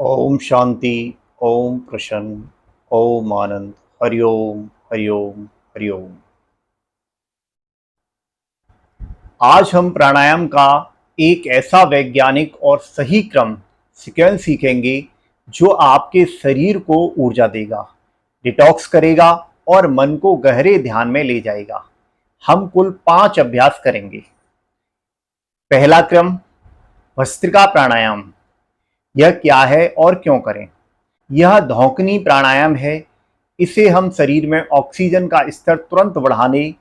ओम शांति। ओम प्रसन्न। ओम आनंद। हरिओम हरिओम हरिओम। आज हम प्राणायाम का एक ऐसा वैज्ञानिक और सही क्रम सीक्वेंस सीखेंगे जो आपके शरीर को ऊर्जा देगा, डिटॉक्स करेगा और मन को गहरे ध्यान में ले जाएगा। हम कुल 5 अभ्यास करेंगे। पहला क्रम, भस्त्रिका प्राणायाम। यह क्या है और क्यों करें? यह धौंकनी प्राणायाम है। इसे हम शरीर में ऑक्सीजन का स्तर तुरंत बढ़ाने,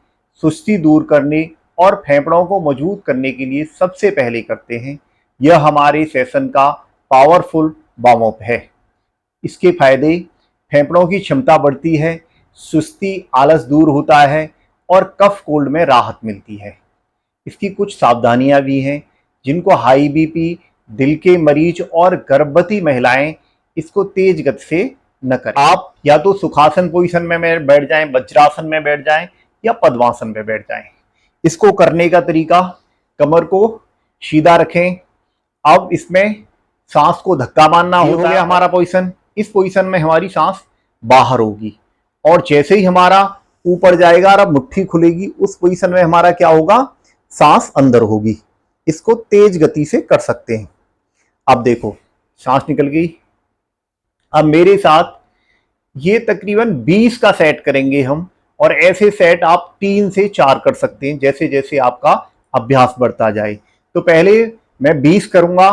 सुस्ती दूर करने और फेफड़ों को मजबूत करने के लिए सबसे पहले करते हैं। यह हमारे सेशन का पावरफुल वार्म अप है। इसके फायदे: फेफड़ों की क्षमता बढ़ती है, सुस्ती आलस दूर होता है और कफ कोल्ड में राहत मिलती है। इसकी कुछ सावधानियां भी हैं जिनको हाई बीपी, दिल के मरीज और गर्भवती महिलाएं इसको तेज गति से न करें। आप या तो सुखासन पोजीशन में बैठ जाएं, वज्रासन में बैठ जाएं या पद्मासन में बैठ जाएं। इसको करने का तरीका: कमर को सीधा रखें। अब इसमें सांस को धक्का मारना होता है। हो गया हमारा पोजीशन। इस पोजीशन में हमारी सांस बाहर होगी और जैसे ही हमारा ऊपर जाएगा और मुट्ठी खुलेगी, उस पोजीशन में हमारा क्या होगा? सांस अंदर होगी। इसको तेज गति से कर सकते हैं। अब देखो, सांस निकल गई। अब मेरे साथ ये तकरीबन 20 का सेट करेंगे हम, और ऐसे सेट आप 3 से 4 कर सकते हैं जैसे जैसे आपका अभ्यास बढ़ता जाए। तो पहले मैं 20 करूंगा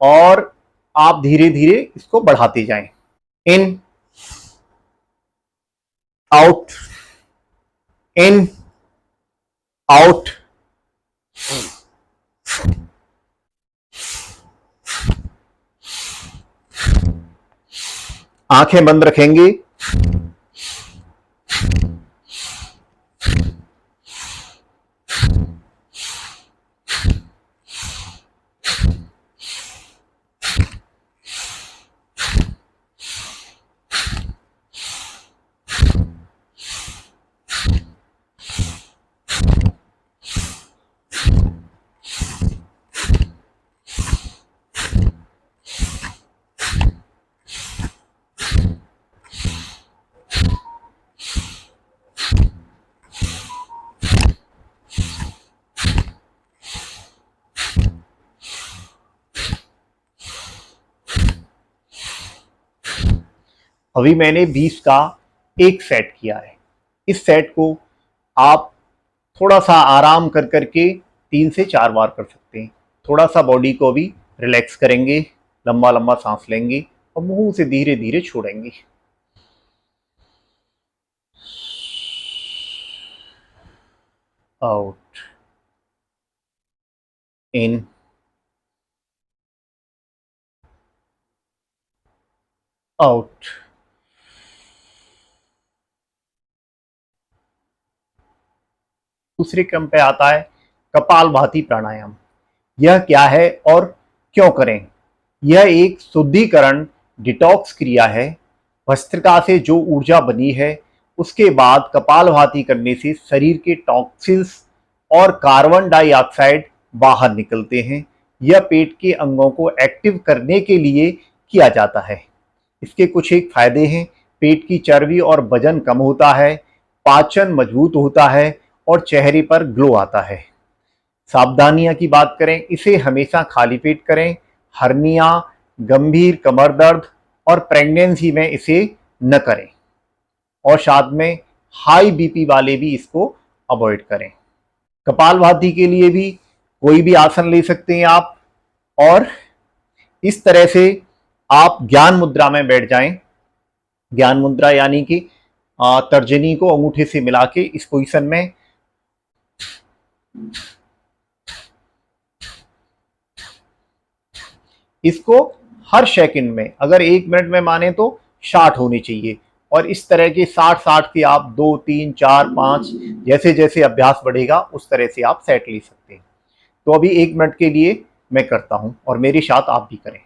और आप धीरे धीरे इसको बढ़ाते जाएं। इन, आउट, इन, आउट। आंखें बंद रखेंगे। अभी मैंने 20 का एक सेट किया है। इस सेट को आप थोड़ा सा आराम कर करके 3 से 4 बार कर सकते हैं। थोड़ा सा बॉडी को भी रिलैक्स करेंगे, लंबा लंबा सांस लेंगे और मुंह से धीरे धीरे छोड़ेंगे। आउट, इन, आउट। दूसरे क्रम पे आता है कपालभाति प्राणायाम। यह क्या है और क्यों करें? यह एक शुद्धिकरण डिटॉक्स क्रिया है। भस्त्रिका से जो ऊर्जा बनी है, उसके बाद कपालभाति करने से शरीर के टॉक्सिन्स और कार्बन डाइऑक्साइड बाहर निकलते हैं। यह पेट के अंगों को एक्टिव करने के लिए किया जाता है। इसके कुछ एक फायदे हैं: पेट की चर्बी और वजन कम होता है, पाचन मजबूत होता है और चेहरे पर ग्लो आता है। सावधानियां की बात करें, इसे हमेशा खाली पेट करें। हर्निया, गंभीर कमर दर्द और प्रेगनेंसी में इसे न करें। और साथ में हाई बीपी वाले भी इसको अवॉइड करें। कपालभाति के लिए भी कोई भी आसन ले सकते हैं आप, और इस तरह से आप ज्ञान मुद्रा में बैठ जाएं। ज्ञान मुद्रा यानी कि तर्जनी को अंगूठे से मिला के इस पोजीशन में इसको हर सेकंड में, अगर 1 मिनट में माने तो 60 होने चाहिए। और इस तरह के 60-60 के आप 2, 3, 4, 5 जैसे जैसे अभ्यास बढ़ेगा उस तरह से आप सेट ले सकते हैं। तो अभी 1 मिनट के लिए मैं करता हूं और मेरे साथ आप भी करें।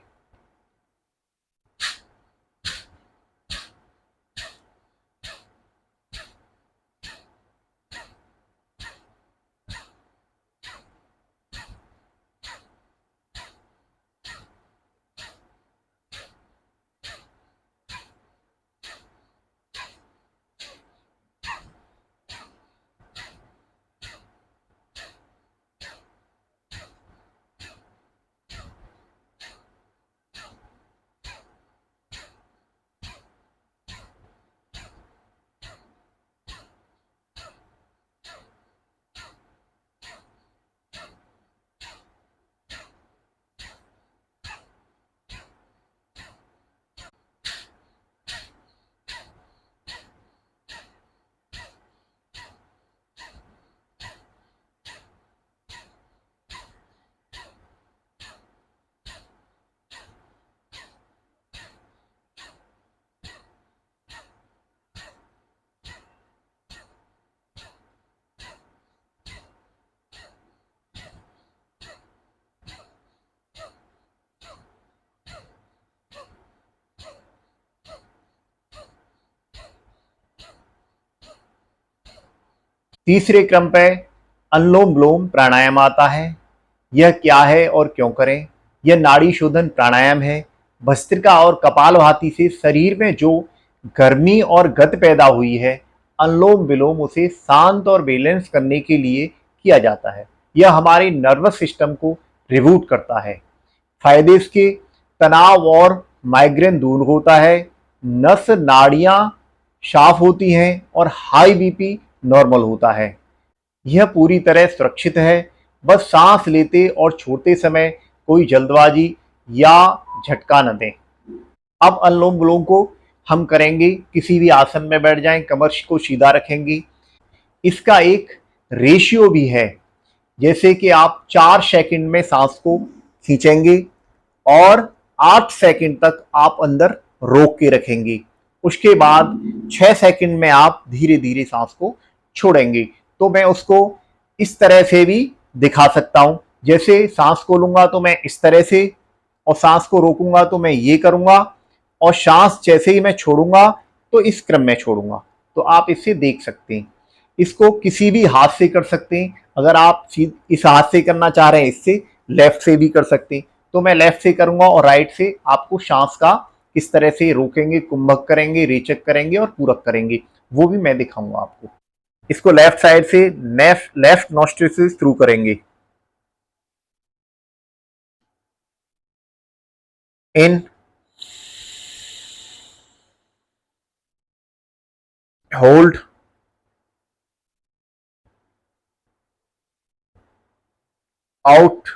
तीसरे क्रम पे अनुलोम विलोम प्राणायाम आता है। यह क्या है और क्यों करें? यह नाड़ी शोधन प्राणायाम है। भस्त्रिका और कपालभाति से शरीर में जो गर्मी और गति पैदा हुई है, अनुलोम विलोम उसे शांत और बैलेंस करने के लिए किया जाता है। यह हमारे नर्वस सिस्टम को रिबूट करता है। फायदे इसके, तनाव और माइग्रेन दूर होता है, नस नाड़ियां साफ होती हैं और हाई बीपी नॉर्मल होता है। यह पूरी तरह सुरक्षित है। बस सांस लेते और छोड़ते समय कोई जल्दबाजी या झटका न दें। अब अनुलोम विलोम को हम करेंगे। किसी भी आसन में बैठ जाएं, कमर को सीधा रखेंगे। इसका एक रेशियो भी है, जैसे कि आप 4 सेकंड में सांस को खींचेंगे और 8 सेकंड तक आप अंदर रोक के रखेंगे। उसके बाद 6 सेकंड में आप धीरे धीरे सांस को छोड़ेंगे। तो मैं उसको इस तरह से भी दिखा सकता हूं। जैसे सांस को लूंगा तो मैं इस तरह से, और सांस को रोकूंगा तो मैं ये करूंगा, और सांस जैसे ही मैं छोड़ूंगा तो इस क्रम में छोड़ूंगा। तो आप इससे देख सकते हैं। इसको किसी भी हाथ से कर सकते हैं। अगर आप इस हाथ से करना चाह रहे हैं, इससे लेफ्ट से भी कर सकते हैं। तो मैं लेफ्ट से करूंगा और राइट से आपको सांस का किस तरह से रोकेंगे, कुंभक करेंगे, रेचक करेंगे और पूरक करेंगे, वो भी मैं दिखाऊंगा आपको। इसको लेफ्ट साइड से लेफ्ट नॉस्ट्रिल से थ्रू करेंगे। इन, होल्ड, आउट।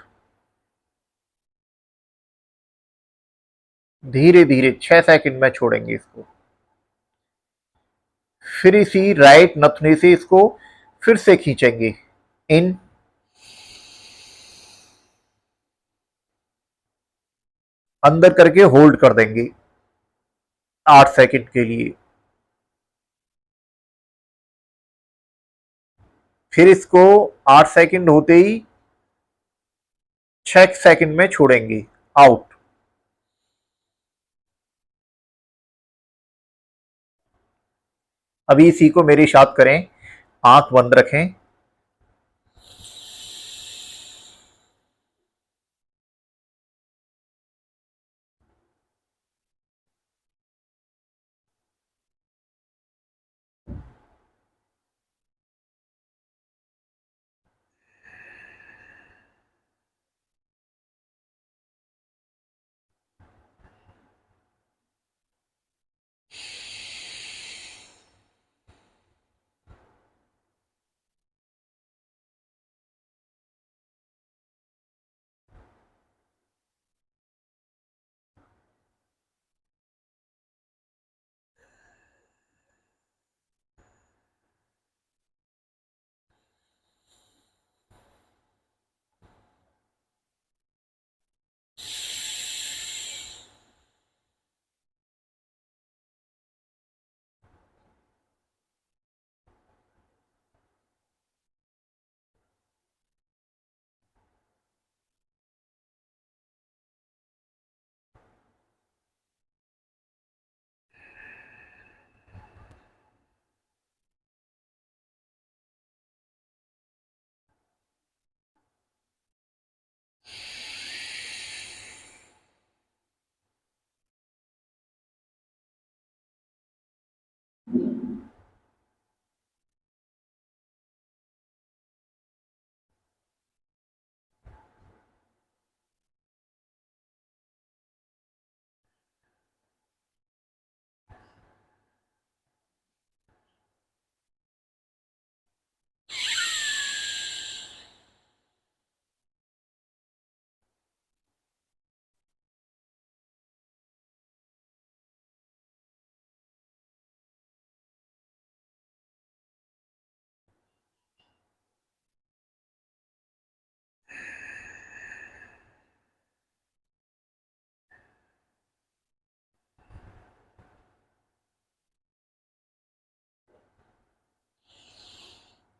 धीरे धीरे 6 सेकंड में छोड़ेंगे इसको। फिर इसी राइट नथुने से इसको फिर से खींचेंगे। इन, अंदर करके होल्ड कर देंगे 8 सेकंड के लिए। फिर इसको 8 सेकंड होते ही 6 सेकंड में छोड़ेंगे, आउट। अभी इसी को मेरे साथ करें। आंख बंद रखें।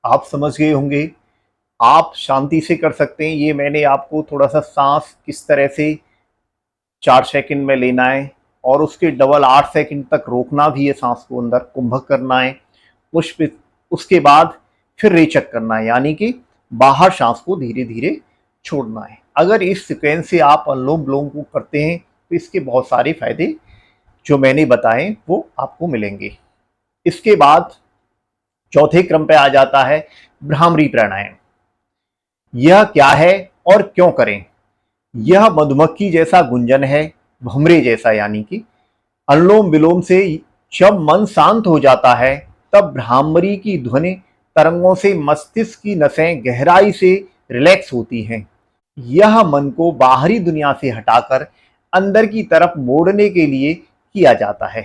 आप समझ गए होंगे। आप शांति से कर सकते हैं। ये मैंने आपको थोड़ा सा सांस किस तरह से 4 सेकंड में लेना है और उसके डबल 8 सेकंड तक रोकना भी है, सांस को अंदर कुंभक करना है। उसके बाद फिर रेचक करना है, यानी कि बाहर सांस को धीरे धीरे छोड़ना है। अगर इस सीक्वेंस से आप अनुलोम विलोम को करते हैं तो इसके बहुत सारे फायदे जो मैंने बताए वो आपको मिलेंगे। इसके बाद चौथे क्रम पे आ जाता है भ्रामरी प्राणायाम। यह क्या है और क्यों करें? यह मधुमक्खी जैसा गुंजन है, भमरे जैसा, यानी कि अनुलोम विलोम से जब मन शांत हो जाता है तब भ्रामरी की ध्वनि तरंगों से मस्तिष्क की नसें गहराई से रिलैक्स होती हैं। यह मन को बाहरी दुनिया से हटाकर अंदर की तरफ मोड़ने के लिए किया जाता है।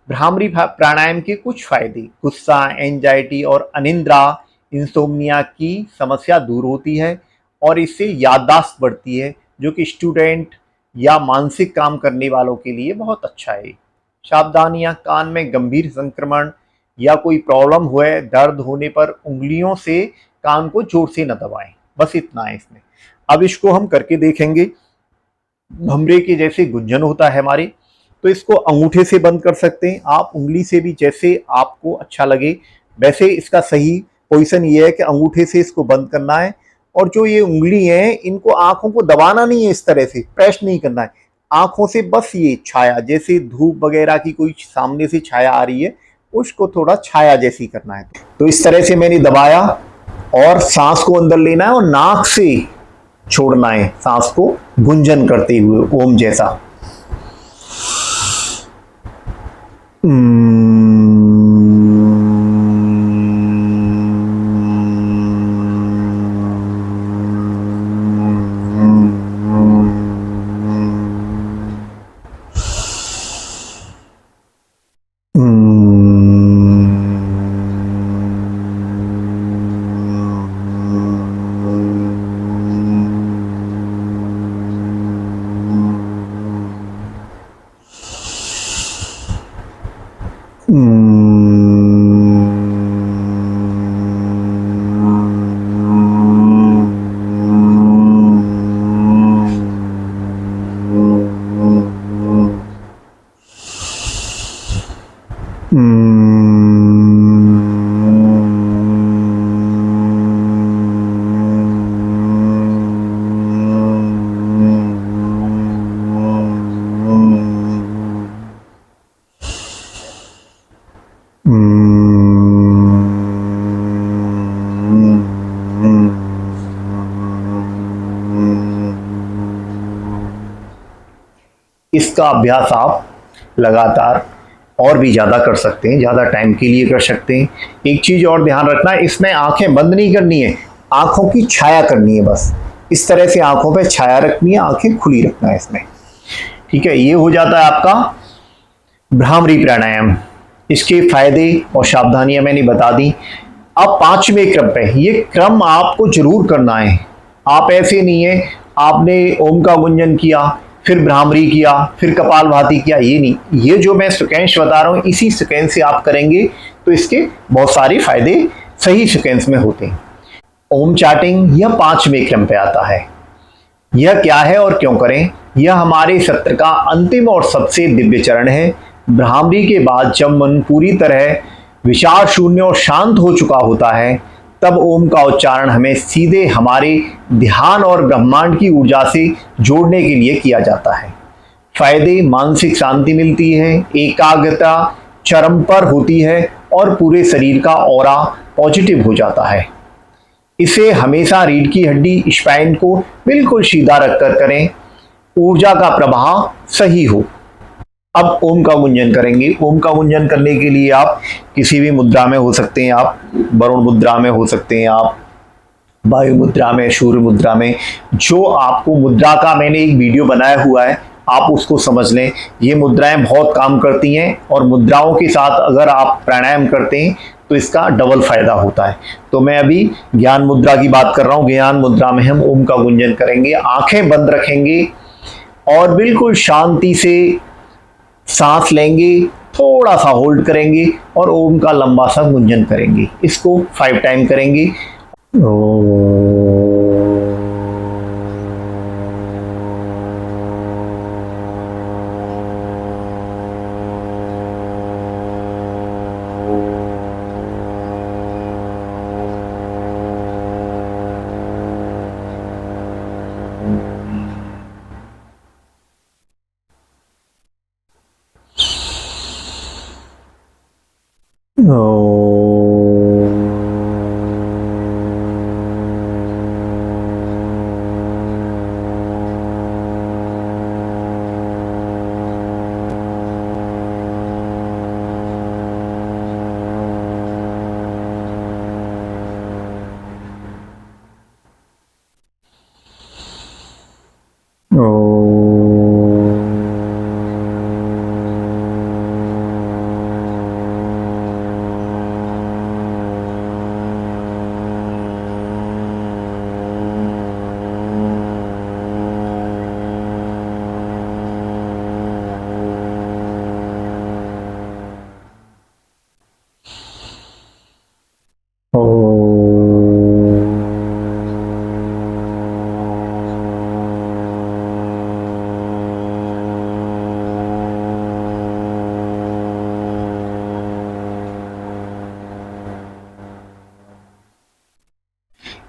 भ्रामरी प्राणायाम के कुछ फायदे: गुस्सा, एंजाइटी और अनिद्रा, इंसोम्निया की समस्या दूर होती है और इससे याददाश्त बढ़ती है, जो कि स्टूडेंट या मानसिक काम करने वालों के लिए बहुत अच्छा है। सावधानियां: कान में गंभीर संक्रमण या कोई प्रॉब्लम हुए, दर्द होने पर उंगलियों से कान को जोर से न दबाएं। बस इतना है इसमें। अब इसको हम करके देखेंगे। भमरे के जैसे गुंजन होता है हमारे, तो इसको अंगूठे से बंद कर सकते हैं आप, उंगली से भी, जैसे आपको अच्छा लगे। वैसे इसका सही पोजीशन ये है कि अंगूठे से इसको बंद करना है और जो ये उंगली है इनको आंखों को दबाना नहीं है, इस तरह से प्रेस नहीं करना है, आंखों से बस ये छाया, जैसे धूप वगैरह की कोई सामने से छाया आ रही है उसको थोड़ा छाया जैसी करना है। तो इस तरह से मैंने दबाया और सांस को अंदर लेना है और नाक से छोड़ना है, सांस को गुंजन करते हुए ओम जैसा। इसका अभ्यास आप लगातार और भी ज़्यादा कर सकते हैं, ज़्यादा टाइम के लिए कर सकते हैं। एक चीज़ और ध्यान रखना है, इसमें आंखें बंद नहीं करनी है, आंखों की छाया करनी है, बस इस तरह से आंखों पे छाया रखनी है, आंखें खुली रखना है इसमें। ठीक है, ये हो जाता है आपका भ्रामरी प्राणायाम। इसके फायदे और सावधानियां मैंने बता दी। अब पांचवें क्रम पे, ये क्रम आपको जरूर करना है। आप ऐसे नहीं है आपने ओम का गुंजन किया फिर भ्रामरी किया फिर कपालभाति किया, ये नहीं। ये जो मैं सीक्वेंस बता रहा हूँ इसी सीक्वेंस से आप करेंगे तो इसके बहुत सारे फायदे सही सीक्वेंस में होते हैं। ओम चार्टिंग यह पांचवें क्रम पे आता है। यह क्या है और क्यों करें? यह हमारे सत्र का अंतिम और सबसे दिव्य चरण है। भ्रामरी के बाद जब मन पूरी तरह विचार शून्य और शांत हो चुका होता है तब ओम का उच्चारण हमें सीधे हमारे ध्यान और ब्रह्मांड की ऊर्जा से जोड़ने के लिए किया जाता है। फायदे: मानसिक शांति मिलती है, एकाग्रता चरम पर होती है और पूरे शरीर का ऑरा पॉजिटिव हो जाता है। इसे हमेशा रीढ़ की हड्डी स्पाइन को बिल्कुल सीधा रखकर करें, ऊर्जा का प्रवाह सही हो। अब ओम का गुंजन करेंगे। ओम का गुंजन करने के लिए आप किसी भी मुद्रा में हो सकते हैं, आप वरुण मुद्रा में हो सकते हैं, आप वायु मुद्रा में, सूर्य मुद्रा में, जो आपको मुद्रा का मैंने एक वीडियो बनाया हुआ है, आप उसको समझ लें। ये मुद्राएं बहुत काम करती हैं और मुद्राओं के साथ अगर आप प्राणायाम करते हैं तो इसका डबल फायदा होता है। तो मैं अभी ज्ञान मुद्रा की बात कर रहा हूँ। ज्ञान मुद्रा में हम ओम का गुंजन करेंगे, आंखें बंद रखेंगे और बिल्कुल शांति से सांस लेंगे, थोड़ा सा होल्ड करेंगे और ओम का लंबा सा गुंजन करेंगे। इसको 5 टाइम करेंगे।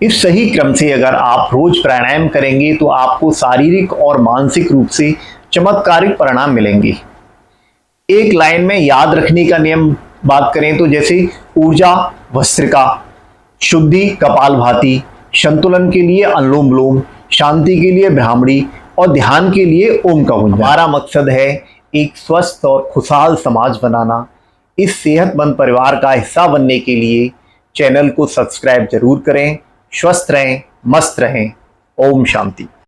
इस सही क्रम से अगर आप रोज प्राणायाम करेंगे तो आपको शारीरिक और मानसिक रूप से चमत्कारिक परिणाम मिलेंगे। एक लाइन में याद रखने का नियम बात करें तो जैसे ऊर्जा भस्त्रिका, शुद्धि कपालभाति, संतुलन के लिए अनुलोम विलोम, शांति के लिए ब्राह्मणी और ध्यान के लिए ओम का गुंजन। हमारा मकसद है एक स्वस्थ और खुशहाल समाज बनाना। इस सेहतमंद परिवार का हिस्सा बनने के लिए चैनल को सब्सक्राइब जरूर करें। स्वस्थ रहें, मस्त रहें। ओम शांति।